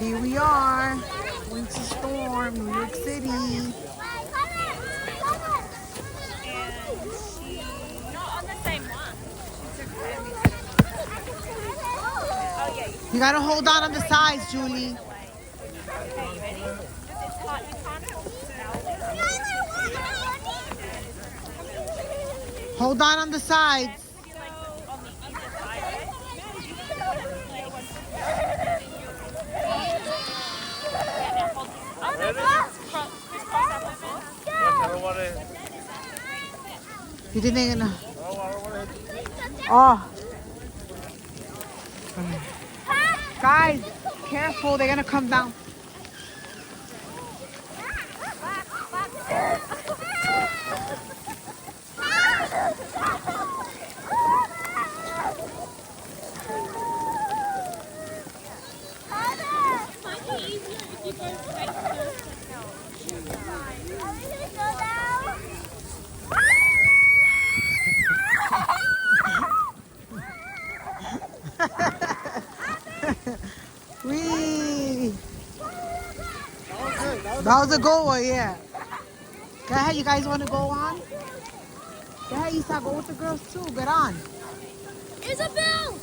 Here we are, winter storm, New York City. And she not on the same one. She took Tammy's. Oh yeah. You gotta hold on the sides, Julie. Okay, you ready? It's hot. You can't hold it. Hold on the sides. You're like on the either side. Oh, no, crisscross up the floor. You think they're gonna? Oh. Guys, careful, they're gonna come down. Wee! That was a good one, yeah. Go ahead, you guys want to go on? Go ahead, Isa, go with the girls too. Get on. Isabel!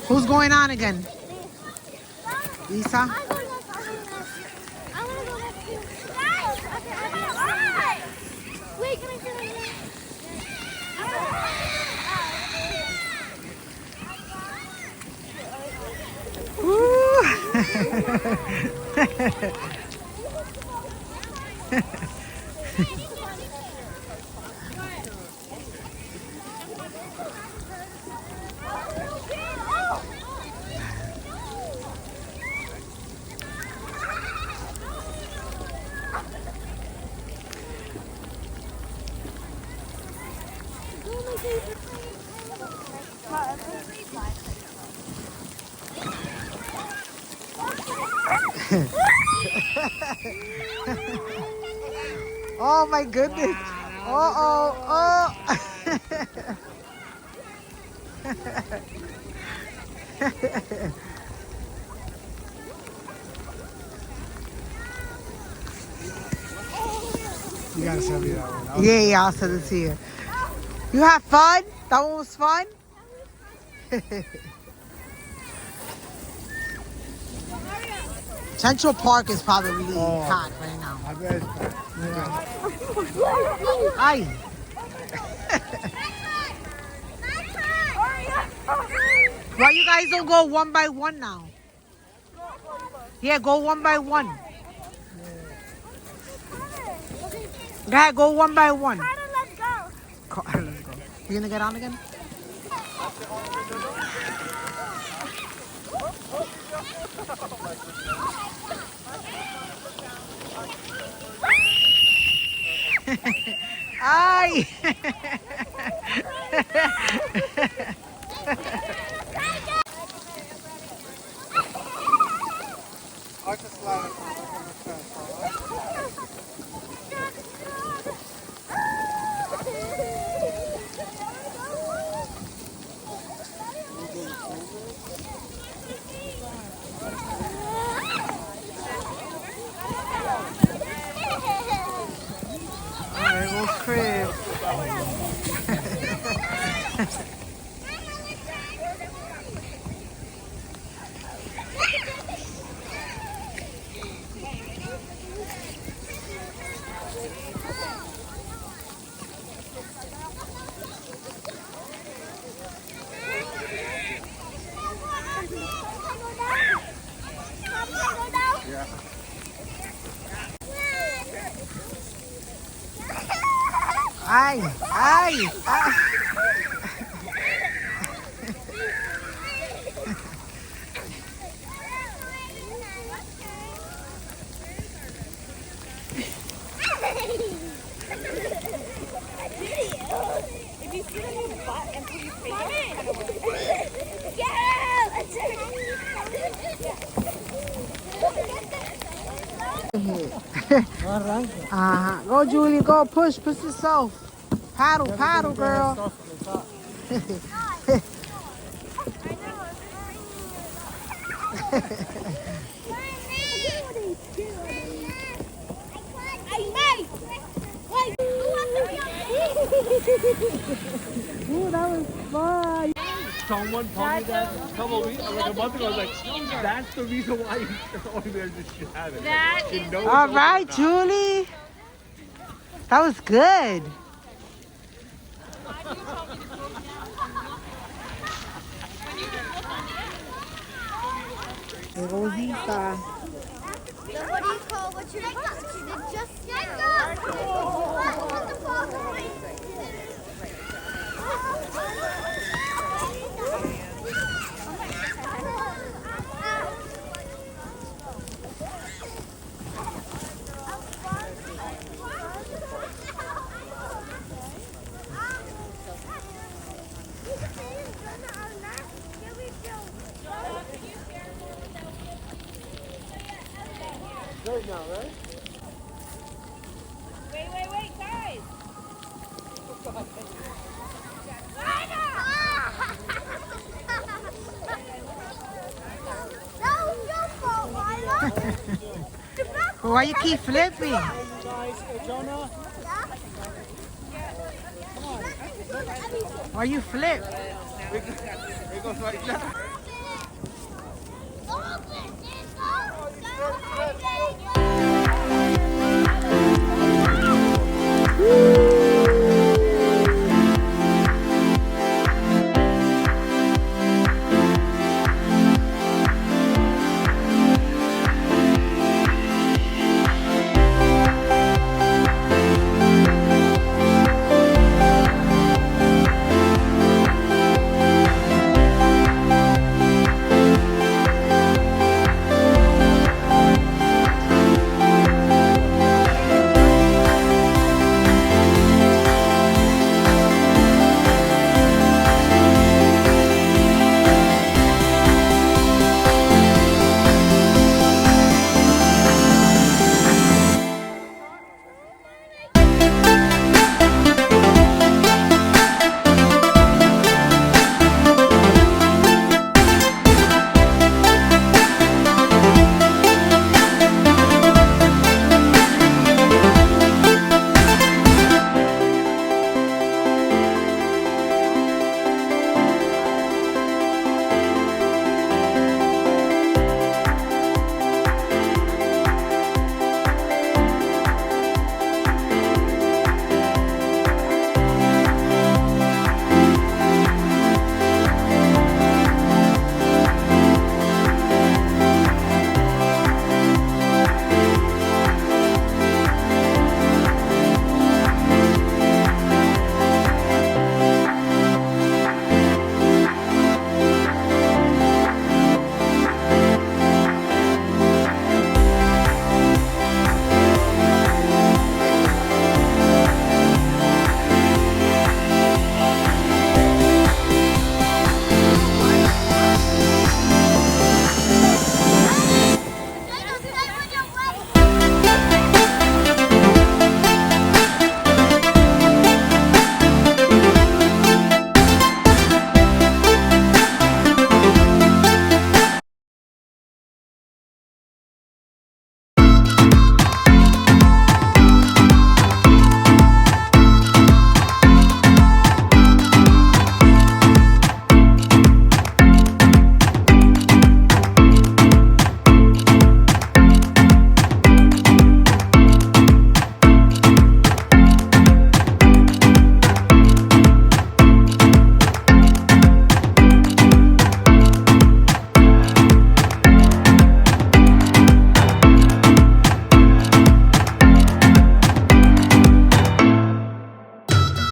Who's going on again? Isa? I want to go next to you. Okay, wait, can I do that? Oh my goodness. Oh. You gotta send me that one. Yeah, I'll send it to you. You have fun? That one was fun? Central Park is probably really hot right now. I bet. Ay. Why you guys don't go one by one now? Yeah, go one by one. Go ahead, go one by one. Let's go. Let's go. You gonna get on again? Ay! I just love it. Little crib. Ay, ay, ay. If you sit on your butt and put your feet on it, Uh-huh. Go, Julie. Go. Push yourself. Paddle, paddle, girl. Ooh, that was fun. Someone told me that a couple of weeks, like a month ago. I was like, that's the reason why you're only there to shoot at it. That You is know it's All open right, or not. Julie. That was good. Rosita. So what do you call what you did just now? What the fuck? Right now, right? wait, guys. Why you keep flipping? Guys, Jonah. Why you flip? It goes like that.